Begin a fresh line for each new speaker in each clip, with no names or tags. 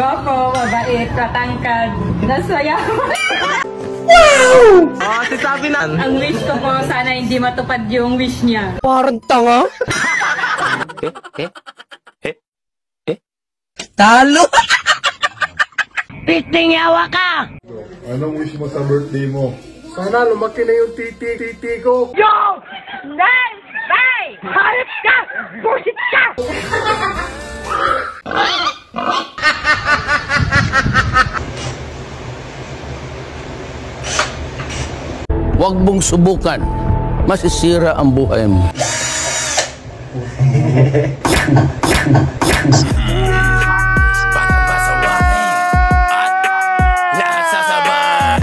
Gwapo, mabait, matangkad, nasaya.
Wow! Oh, sabi na.
Ang wish ko po, sana hindi matupad yung wish niya.
Parang tanga. Talo! Piting yawa ka!
Anong wish mo sa birthday mo? Sana lumaki na yung titi ko.
Yo! Nay! Nay! Harap ka! Busit ka!
Huwag mong subukan. Masisira ang buhay mo.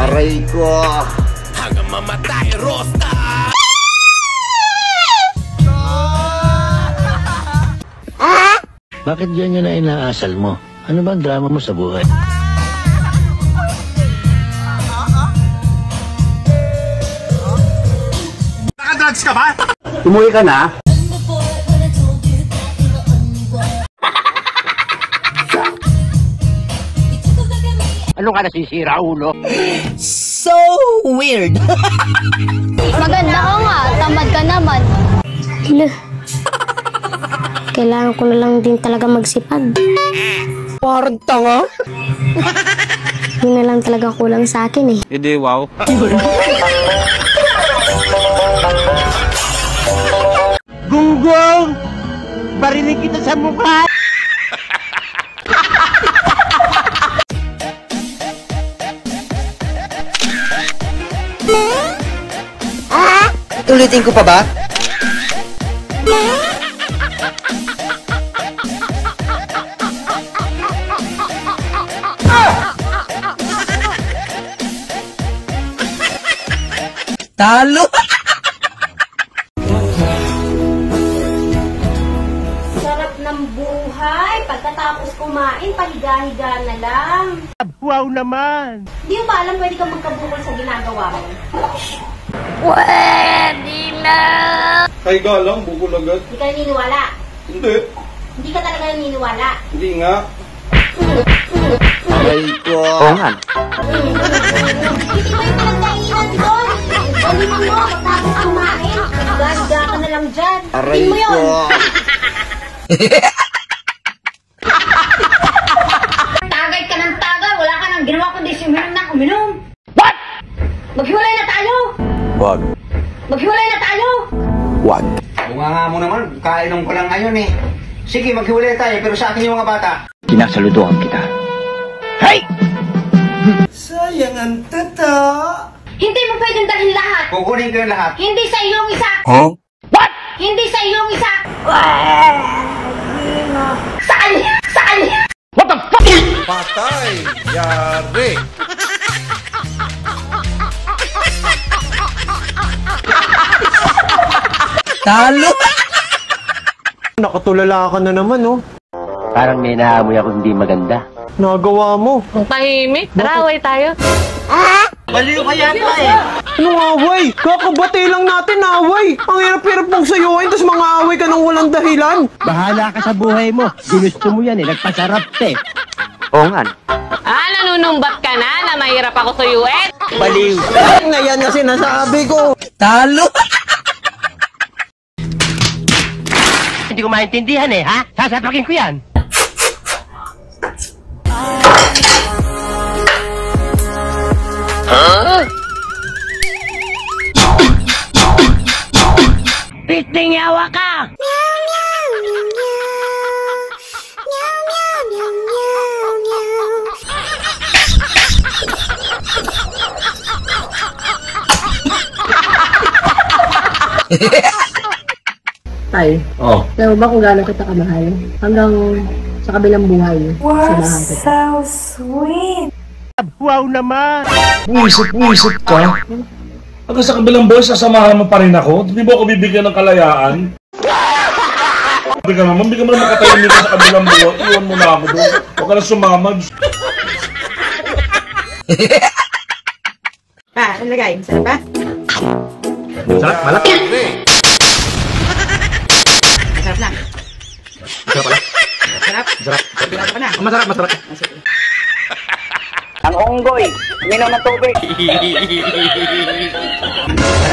Aray ko!
Hanggang mamatay, Rosta!
Bakit ganyan na inaasal mo? Ano ba ang drama mo sa buhay?
Nakadrugs ka ba?
Umuwi ka na? Ano ka nasisira, ulo?
So weird.
Maganda ka nga, tamad ka naman. Kailangan ko na lang din talaga magsipag.
Parang tanga.
Yun na lang talaga kulang sa akin eh.
Hindi, wow.
Gunggong! Barinig kita sa mukha! Ulitin ko pa ba? Talo!
Sarap ng buhay. Pagkatapos kumain, pahiga-higa na lang.
Wow naman!
Hindi mo ba alam pwede kang magkabukol sa ginagawa mo?
Kaiga lang, bukol agad.
Hindi ka naniniwala.
Hindi.
Hindi ka talaga naniniwala.
Hindi nga.
Aray ko! Oo nga.
Hindi ba yung pinagkainan doon? Galing mo, pagkatapos kumain. Higa-higa ka na lang dyan.
Aray
Tingin mo yun.
ko!
Tagay ka ng tagay. Wala ka nang ginawa kundi uminom na uminom. What? Maghiwalay na tayo.
Wag.
Maghiwalay na tayo.
Wag.
Bunga nga mo naman, kainom ko lang ngayon eh. Sige, maghiwalay tayo, pero sa akin yung mga bata.
Kinasaludoan kita. Hey!
Sayang ang tata.
Hindi mo pwedeng dalhin lahat.
Kukunin ko yung lahat.
Hindi sa iyong isa.
Huh?
What? Hindi sa iyong isa. Sa kanya! Sa kanya!
What the fuck?
Patay! Yari!
Talo! Nakatulala ka na naman, oh.
Parang may naamoy ako hindi maganda.
Nagawa mo.
Ang tahimik. Tara, away tayo.
Baliw ka yata eh. Anong away? Kakabati lang natin away. Ang hirap-hirap mong sayuin, tapos mga away ka nang walang dahilan.
Bahala ka sa buhay mo. Ginusto mo yan eh. Nagpasarap eh. Oo nga.
Nanunumbat ka na mahirap ako suyuin?
Baliw. Na yan na sinasabi ko. Talo!
Hindi ko maintindihan eh, ha? Sasapakin ko yan.
Piting yawa ka!
Tay,
Oh.
alam mo ba kung gaano kita kamahal? Hanggang sa kabilang buhay. Wow, so sweet!
Wow naman!
Wisit ka? Hanggang sa kabilang boy, sasamahan mo pa rin ako? Hindi mo ako bibigyan ng kalayaan? Sabi ka naman, bigyan mo na makatahimik ka sa kabilang boy. Iwan mo na ako doon. Huwag ka na sumama.
Pa, ano lagay? Masarap ba?
Sarap, malaki.
Masarap na.
Sarap pala.
Masarap?
Masarap.
Pinasa ka na.
Masarap, masarap.
Ang unggoy, minom ng tubig.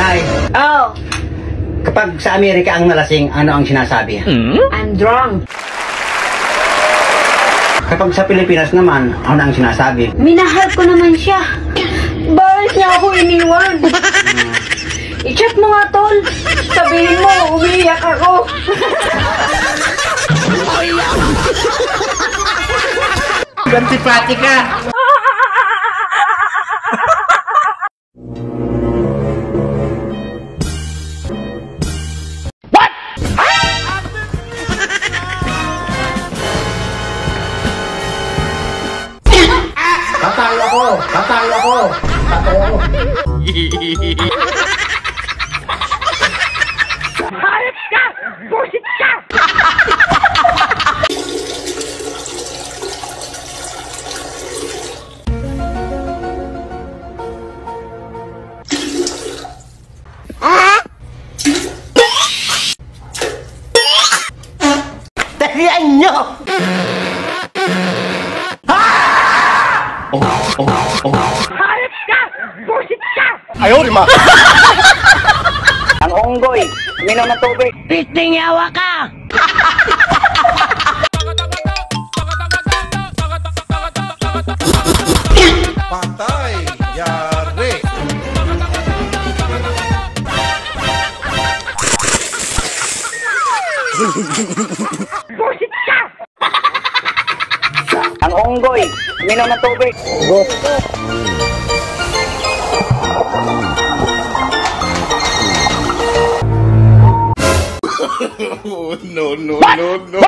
Aray,
Oh,
kapag sa Amerika ang nalasing, ano ang sinasabi?
I'm drunk.
Kapag sa Pilipinas naman, ano ang sinasabi?
Minahal ko naman siya. Bakit niya ako iniwan? I-chat mo nga, tol. Sabihin mo, umiiyak ako.
Gantipati ka! Patay ako! Patay ako! Patay ako!
Talian nyo! Ayaw, lima!
Ang unggoy, minom ng tubig.
Piting yawa ka!
Patay! Yari!
Ang unggoy, minom ng tubig.
Oh, no, no, no, no.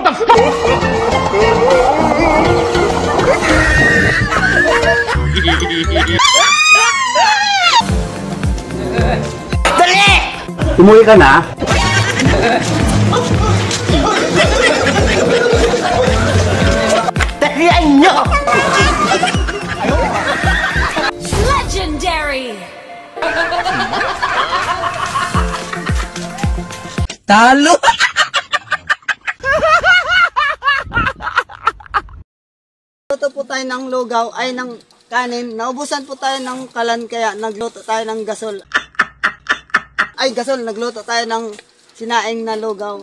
Umuwi ka na?
Talian nyo!
Legendary!
Talo!
Nagluto po tayo ng lugaw ay ng kanin. Naubusan po tayo ng kalan kaya nagluto tayo ng gasol. Ay gasol, nagluto tayo ng sinaing na lugaw.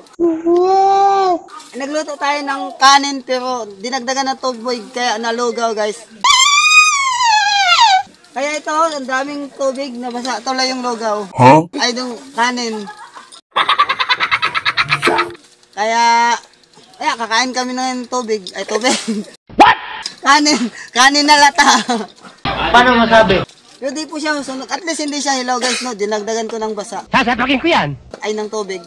Nagluto tayo ng kanin pero dinagdagan ng tubig kaya nalugaw guys. Kaya ito, ang daming tubig na basa. Ito lang yung lugaw. Ay yung kanin. Kaya kakain kami ng tubig. Ay tubig. Kanin na lata.
Paano masabi?
Hindi po siya sunod. At least hindi siya hilaw guys, no? Dinagdagan ko ng basa.
Sasapakin ko yan!
Ay ng tubig.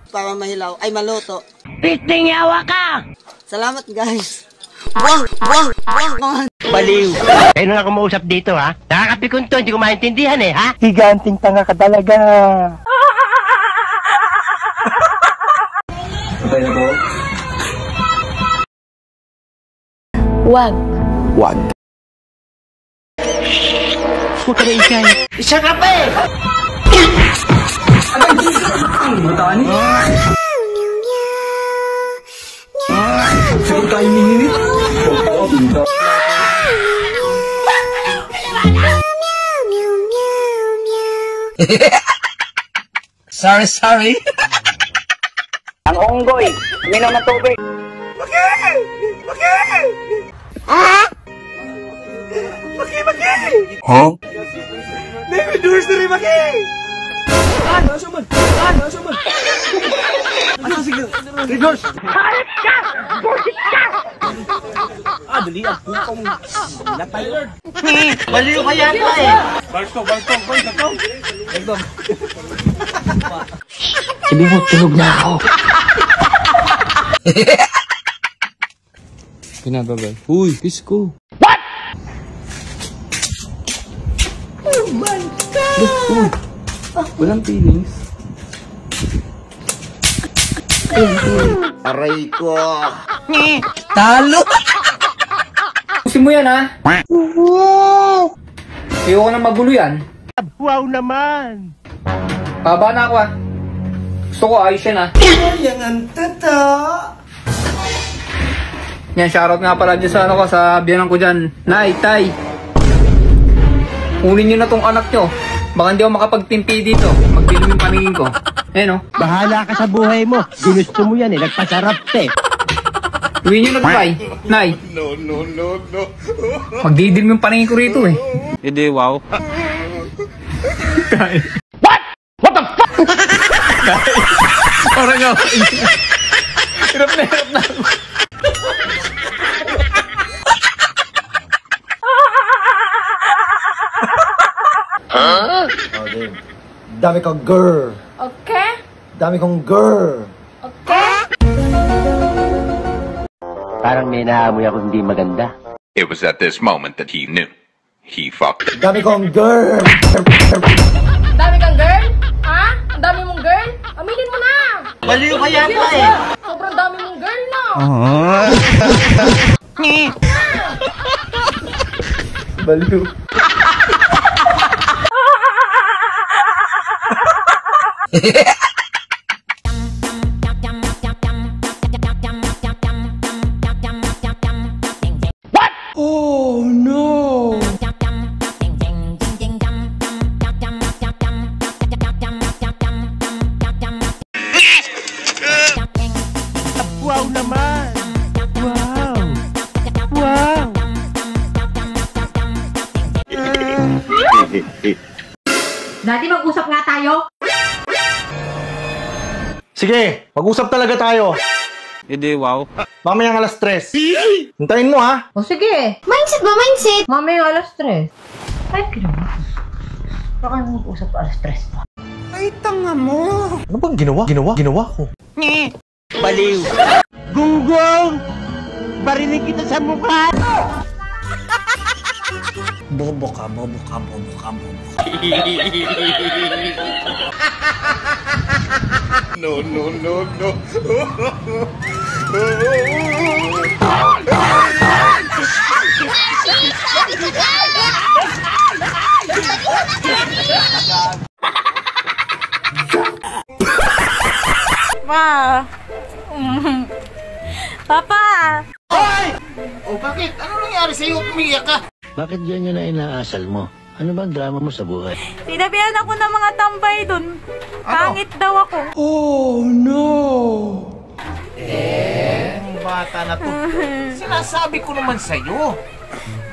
Para mahilaw. Ay maluto.
Piting yawa ka!
Salamat guys. Buwang.
Baliw! Kayo na ako mausap dito ha? Nakakapikon to, hindi ko maintindihan eh ha? Higanting tanga ka talaga!
Okay na po?
Wag.
Huwag ka na isay!
Isa ka pa eh! Matani? Sige tayo minit.
Sorry!
Ang unggoy, minom ng tubig.
Baliw ka yata eh!
Sabi mo, tulog na ako!
Pinababay. Uy, kiss ko. Walang feelings.
Aray ko!
Talo!
Pusin mo yan ha! Ayoko na magulo yan.
Wow naman!
Baba na ako ha. Gusto ko ayos yan ha.
Yang ang tata.
Yan, shoutout nga pala dyan sa ano ko, sa biyanan ko dyan. Nay, tay. Kunin nyo na tong anak nyo. Baka hindi ako makapagtimpi dito. Magdilim yung paningin ko. Eh no?
Bahala ka sa buhay mo. Ginusto mo yan eh. Nagpasarap te.
Uwi nyo na to, tay. Nay.
No.
Magdidilim yung paningin ko rito eh.
Hindi, wow.
What? What the fuck?
Parang nga. Hirap na ako.
Dami kong girl.
Okay?
Dami kong girl.
Okay?
Parang may naamoy ako hindi maganda.
It was at this moment that he knew. He fucked.
Dami kong girl.
Dami kang girl? Ha? Ang dami mong girl? Aminin mo na!
Baliw ka yata eh.
Sobrang dami mong girl na!
Baliw.
Oh no!
Wow naman! Wow! Wow!
Dati mag-usap nga tayo.
Sige, mag-usap talaga tayo. Hindi, wow. Mamayang alas 3. Hintayin mo, ha?
O sige. Mindset ba? Mindset? Mamaya alas 3. Ay, kinawa. Baka mag-usap alas 3 pa.
Ay, tanga mo.
Ano bang ginawa ko?
Baliw! Gunggong! Barinig kita sa mukha!
Bobo ka.
No.
Ma! Papa!
Hoy! O bakit? Ano nangyari sa'yo? Umiyak ka.
Bakit ganyan na inaasal mo? Ano bang drama mo sa buhay?
Sinabihan ako ng mga tambay dun. Pangit daw ako.
Oh no!
Bata na to. Sinasabi ko naman sa'yo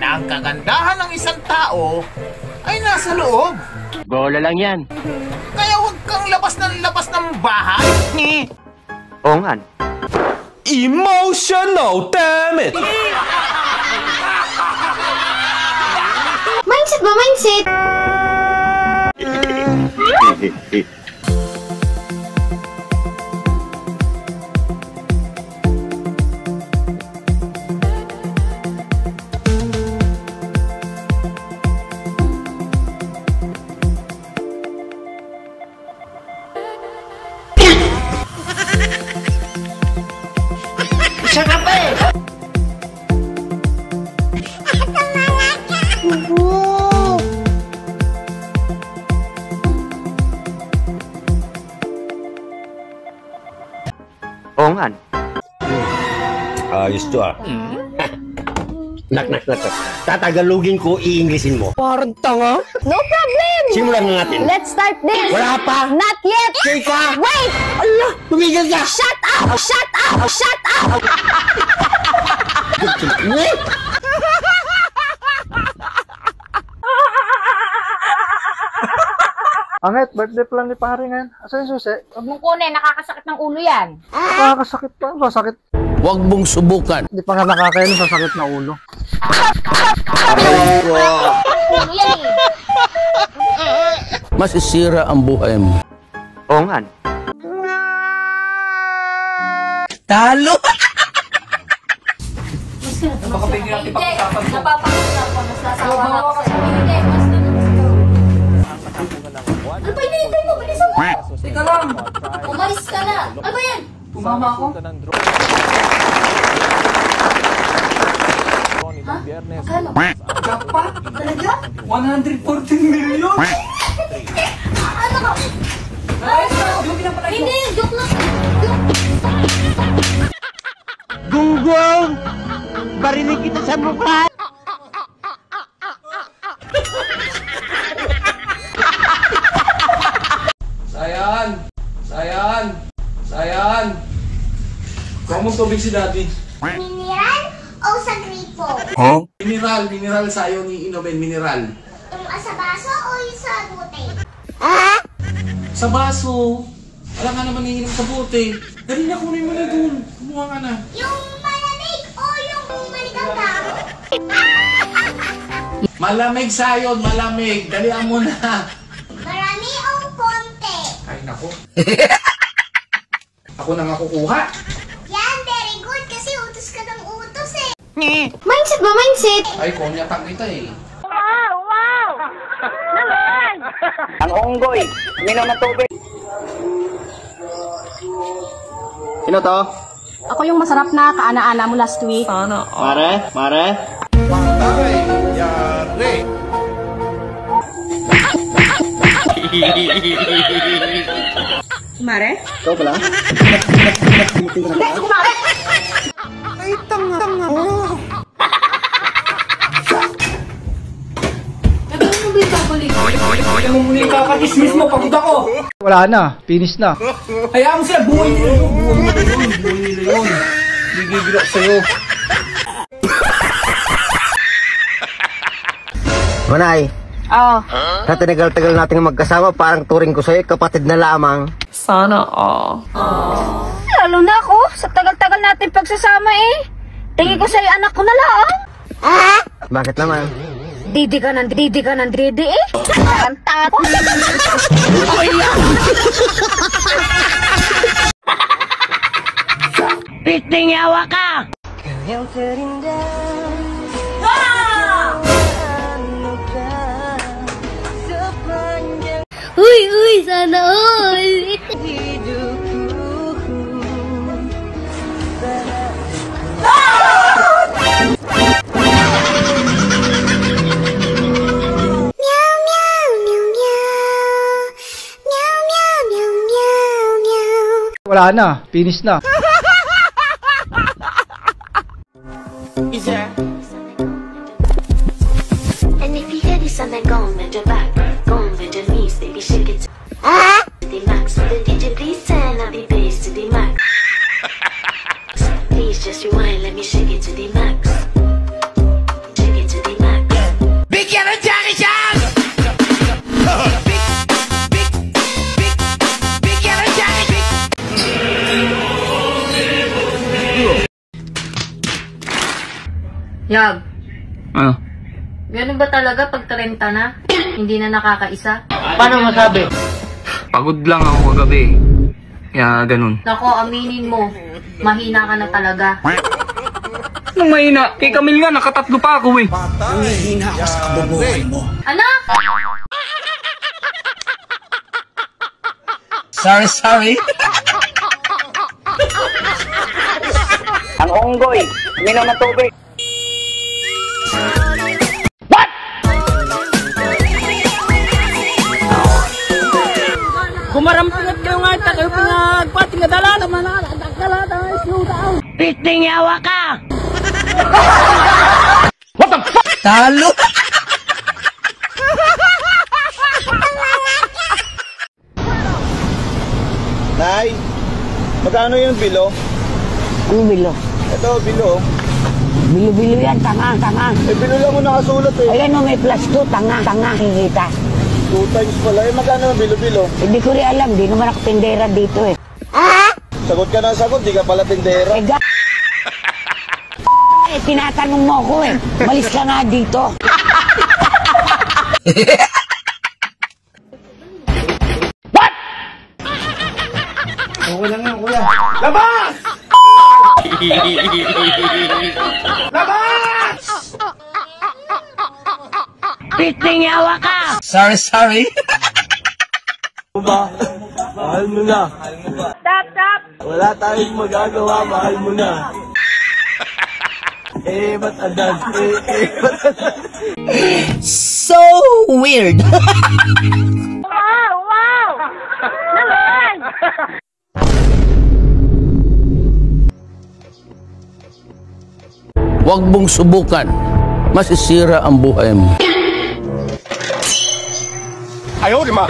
na ang kagandahan ng isang tao ay nasa loob.
Bola lang yan.
Kaya huwag kang labas ng bahay.
Oo nga.
Emotional, damn it!
Mindset ba? Mindset?
Siya ka pa eh.
Oo nga.
Ayos to ah.
Nak. Tatagalugin ko, i-Englishin mo.
Parang tanga.
No problem!
Simulan na natin.
Let's start this!
Wala pa!
Not yet!
Teka!
Wait!
Allah! Tumigil ka!
Shut up! Shut up! Shut up!
Wait!
Angit, birthday plan ni pare ngayon. Asa yung susi?
Huwag mong kunin, nakakasakit ng ulo yan.
Nakakasakit pa. Sasakit.
Huwag mong subukan.
Hindi pa nga nakakain, sasakit na ulo.
Ulo yan eh.
Masisira ang buhay mo.
Oo nga.
Talo!
Baka pwede natin pag-usapan to.
Napapakasap ko, nasasawa ako sa hindi. Ano ba hinihintay mo? Bilisan mo!
Teka lang.
Umalis ka na! Ano ba yan?
Sumama ako.
Ha? Magkano?
Jackpot?
Talaga?
114 million?
Ano ka? Hindi, joke lang.
Gunggong! barinig kita sa mukha.
Sayan! Kuha mong tubig si Daddy.
Mineral o sa gripo?
Mineral sa'yo ni inumin, mineral.
Yung sa baso o yung sa bote?
Sa baso. Wala nga naman iinom sa bote. Dali na, kunin mo na dun. Kumuha ka na.
Yung malamig o yung maliganggang?
Malamig sa'yo, malamig. Dalian mo na.
Marami o konti?
Ay, nako. Ako na nga kukuha.
Yan, very good kasi utos ka ng utos eh. Mindset ba, mindset?
Ay, konyatak kita eh.
Wow! Naman!
Ang unggoy, minom ng tubig.
Sino to?
Ako yung masarap na kaana-ana mo last week.
Mare?
Mare?
Ikaw pala?
Ay, tanga mo.
Kaya mo muna yung kakakismis mo, pagod ako.
Wala na, finish na.
Hayaan mo sila, buhay nila yun. Gigigil ako sa'yo.
Manay, sa tinagal-tagal nating magkasama, parang turing ko sa'yo, kapatid na lamang.
Lalo na ako, sa tagal-tagal natin pagsasama eh. Tingin ko sa'yo anak ko na lang.
Bakit naman?
Didi ka ng didi eh. Kanta ko.
Piting yawa ka!
Uy, sana all!
Wala na, finish na.
And if you hear this, then go on your back, go on your knees, baby, shake it to the max. So the DJ please turn up the bass to the max. Please just rewind, let me shake it to the max. Shake it to the max.
Bigyan ng Jackie Chan! Bigyan ng Jackie!
Yag,
Ano?
ganun ba talaga pag 30 na? Hindi na nakakaisa?
Paano masabi?
Pagod lang ako kagabi. Kaya ganun.
Nako, aminin mo. Mahina ka na talaga.
Anong mahina? Kay Camille nga, nakatatlo pa ako eh.
Anak!
Sorry.
Ang unggoy, minom ng tubig.
Kumarampingat kayo nga, kayo pinagpating na dala naman Piting yawa ka! What the fuck? Talo!
Nay, magkano yung bilo?
Ano bilo?
Ito, bilo.
Bilo-bilo yan, tanga.
Eh, bilo lang mo nakasulat eh.
Ayan o, may plus 2, tanga, kikita.
2 times pala. Eh, magkano yung bilo-bilo?
Hindi ko rin alam, di naman ako tindera dito eh.
Sagot ka ng sagot, di ka pala tindera.
Tinatanong mo ako eh. Malis ka nga dito. What?
Okay lang yan, kuya. Labas! Labas!
Piting yawa ka! Sorry.
Mahal mo na.
Stop!
Wala tayong magagawa, mahal mo na. Ba't adan?
So weird.
Wow! Naman!
Huwag mong subukan. Masisira ang buhay mo.
Ayaw, di ma.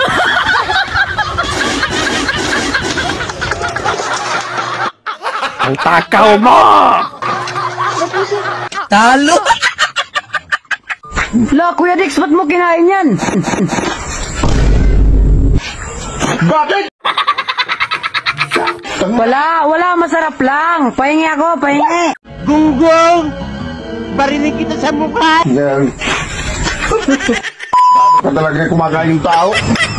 Ang takaw mo!
Talo!
La, Kuya Dix, ba't mo kinain yan?
Bakit?
Wala, masarap lang. Pahingi ako, pahingi.
Gunggong! Barinig kita sa mukha!
Yan. Ka talaga kumakain yung tao.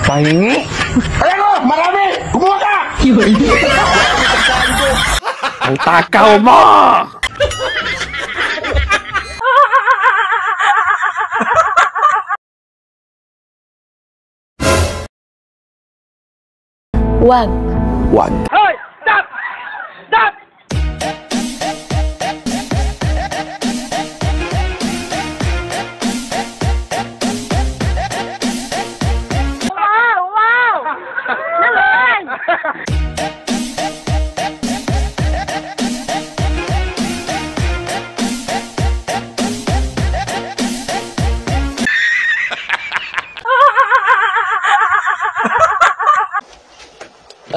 Pahingi?
Ayoko! Marami! Kumuha ka!
Ang takaw mo!
Wag.
Wag.
Hoy! Stop! Stop!
Wow! Naman!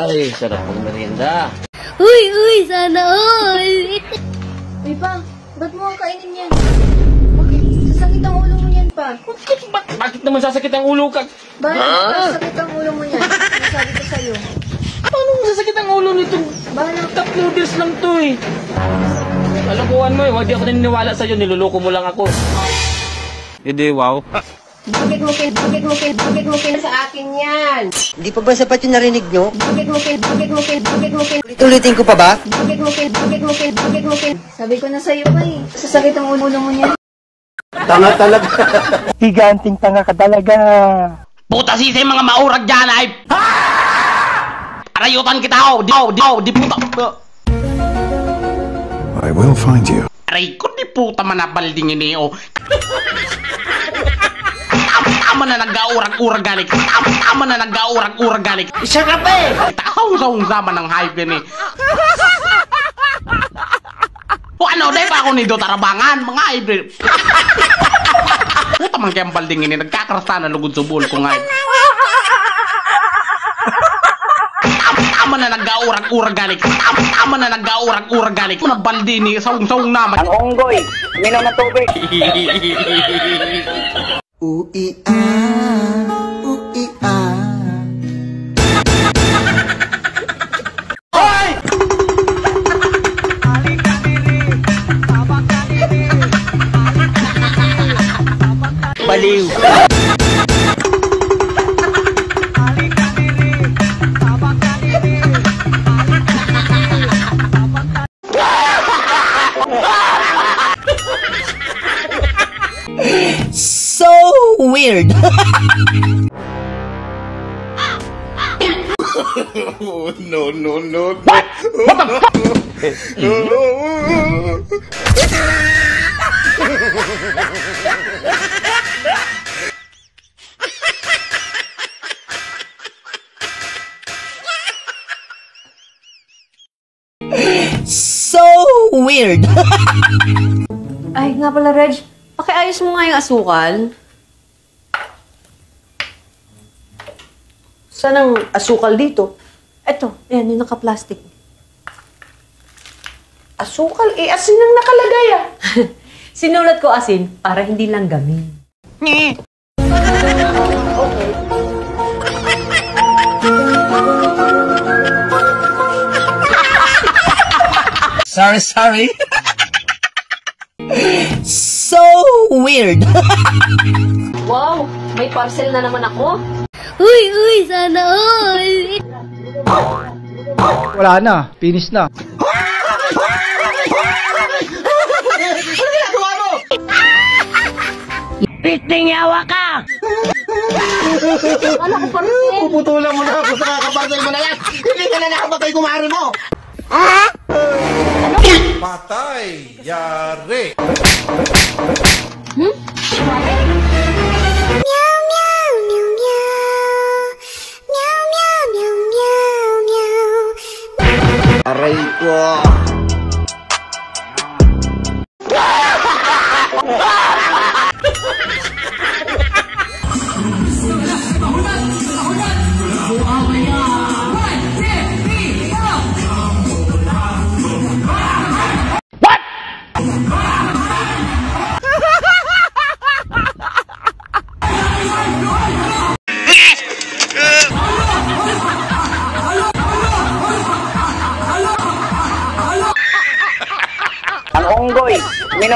Ay, sarap ng merienda.
Uy, sana all.
Uy, pa, ba't mo ang kainin yan? Bakit? Sasakit ang ulo mo yan, pa.
Bakit naman sasakit ang ulo ka?
Bakit sasakit ang ulo mo yan? Nasabi ko sa'yo.
Paano masasakit ang ulo nito? Cup noodles lang to eh. Kalokohan mo eh, hindi ako naniniwala sa'yo, niloloko mo lang ako. Hindi, wow.
Bakit mo sa akin yan?
Hindi pa ba sapat yung narinig nyo?
Bakit mo
Ulitin ko pa ba?
Sabi ko na sa'yo pa eh. Sasakit ang ulo mo niyan.
Tanga talaga.
Higanting tanga ka talaga.
Puta sisi mga maurag dyan ay... Arayutan kita ako, di puta.
I will find you.
Aray ko, di puta manabalding ini o. Tama na nag-aurag-urag galik. Tama na nag-aurag-urag galik. Isa ka pa eh. Tahong-sahong-sama ng hype yan eh. O ano, dahil pa ako nido tarabangan, mga hybrid. Puta man kayang balding ini, nagkakarasta na lugod sa buhol ko nga eh. Tama na nag-aurag-urag galik. Tama na nag-aurag-urag galik. Mga baldi ni, sawong-sawong naman.
Ang unggoy, uminom ng tubig.
Baliw!
So weird.
Oh, no.
What? What the fuck?
So weird.
Ay, nga pala, Reg. Pakiayos mo nga yung asukal. Saan ang asukal dito? Eto, yan, yung naka-plastic. Asukal? Eh, asin ang nakalagay ah. Sinulat ko asin para hindi lang gamin. Okay.
Sorry. So weird.
Wow, may parcel na naman ako. Uy, sana all.
Wala na, finish na.
Piting yawa ka!
Ano ko parcel?
Puputulan mo na ako sa kakaparcel mo na yan. Hindi ka na nakapatay kumari mo.
Patay! Yari!
Aray ko.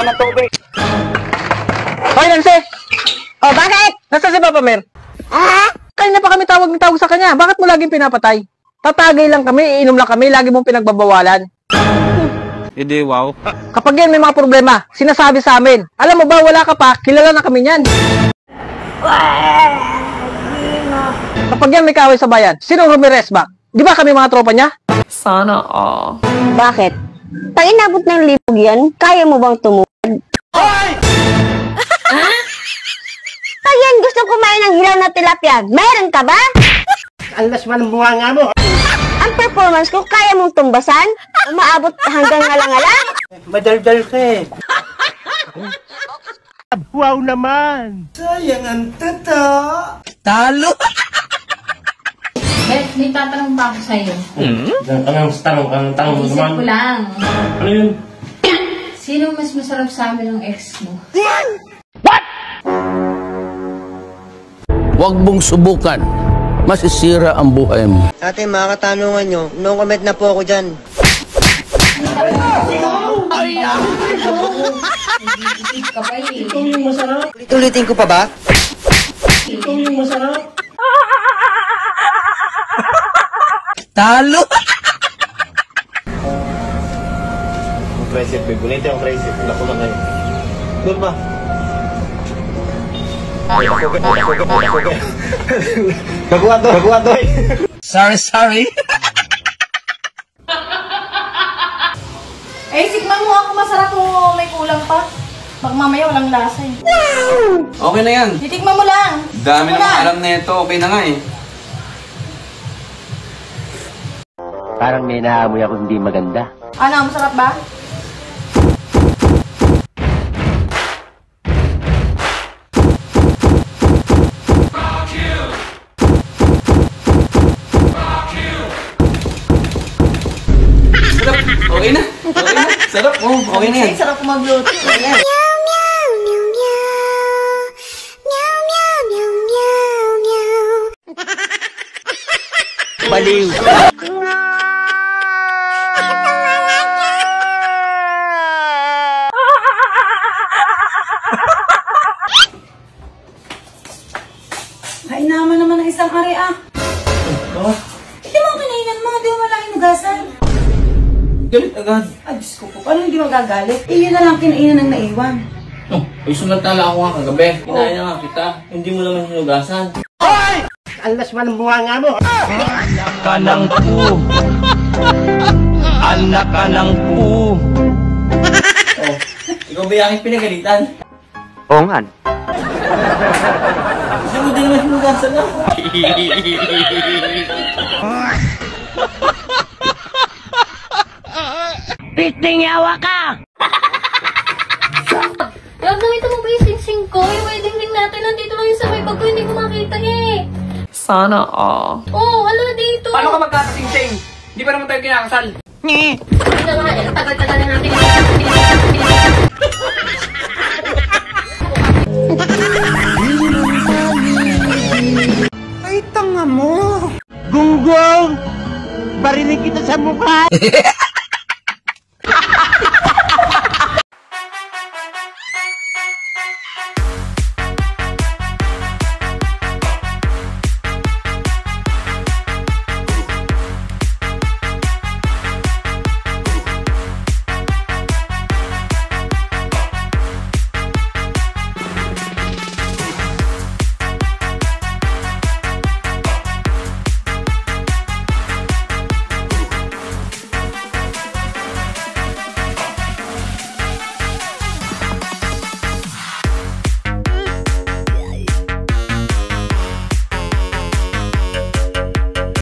ng tubig.
Hoy, Nancy! Oh, bakit? Nasaan si Papa Mer? Kanina pa kami tawag sa kanya. Bakit mo laging pinapatay? Tatagay lang kami, iinom lang kami, lagi mong pinagbabawalan.
Hindi, wow.
Kapag yan may mga problema, sinasabi sa amin. Alam mo ba, wala ka pa, kilala na kami niyan. Kapag yan may kaaway sa bayan, sinong Ramirez ba? Di ba kami mga tropa niya?
Sana all.
Bakit? Pag inabot ng libog yan, kaya mo bang tumuwad? Pag yan gusto kumain ng hilaw na tilapia, meron ka ba?
Alas man ang bunga mo.
Ang performance ko, kaya mong tumbasan? Umaabot hanggang ngalang-ngalang?
Madaldal ka eh. Wow naman!
Sayang ang tata.
Talo!
Beth, may tatanong pa ako sa'yo.
Anong tanong
Isip ko lang.
Ano yun?
Sino mas masarap sa amin ng ex mo?
Huwag mong subukan. Masisira ang buhay mo.
Ate, mga katanungan nyo, no comment na po ako dyan.
Isip ka pa eh.
Ikaw yung masarap.
Ulitin ko pa ba?
Ikaw yung masarap.
Talo!
Ang crazy, babe. Gunita yung crazy. Lako lang kayo. Doon ba? Gaguan to.
Sorry.
Eh, sigma mo ako masarap kung may kulang pa. Baka mamaya walang lasa eh.
Okay na yan.
Titikman mo lang.
Dami namang alam na ito. Okay na nga eh.
Parang may naamoy ako hindi maganda.
Ano, masarap ba?
Okay na. Sarap. Oh, okay na yan.
Ay, sarap magluto. Ayan.
Baliw!
Kain naman ng isang kare ah. Hindi mo kinainan mo, di mo lang inugasan.
Galit agad.
Ay, Diyos ko po, paano hindi magagalit? Eh, yun na lang kinainan ng naiwan.
Oh, ay sumatala ako nga kagabi. Kinain na nga kita. Hindi mo naman hinugasan.
Alas man ang bunga mo.
Anak ka ng pu. Anak ka ng pu. Oh, ikaw ba yung aking pinagalitan?
Oo nga.
Kasi mo din naman hinugasan na.
Piting yawa ka!
Wag nakita mo ba yung sing-sing ko? Yung wedding ring natin, nandito lang yung sa may bag ko, hindi ko makita eh.
Sana all.
Oh, ala dito.
Paano ka magkakasing-sing? Hindi pa naman tayo kinakasal.
Hindi na nga, tagal-tagal na natin.
Ay, tanga mo.
Gunggong! Barinig kita sa mukha!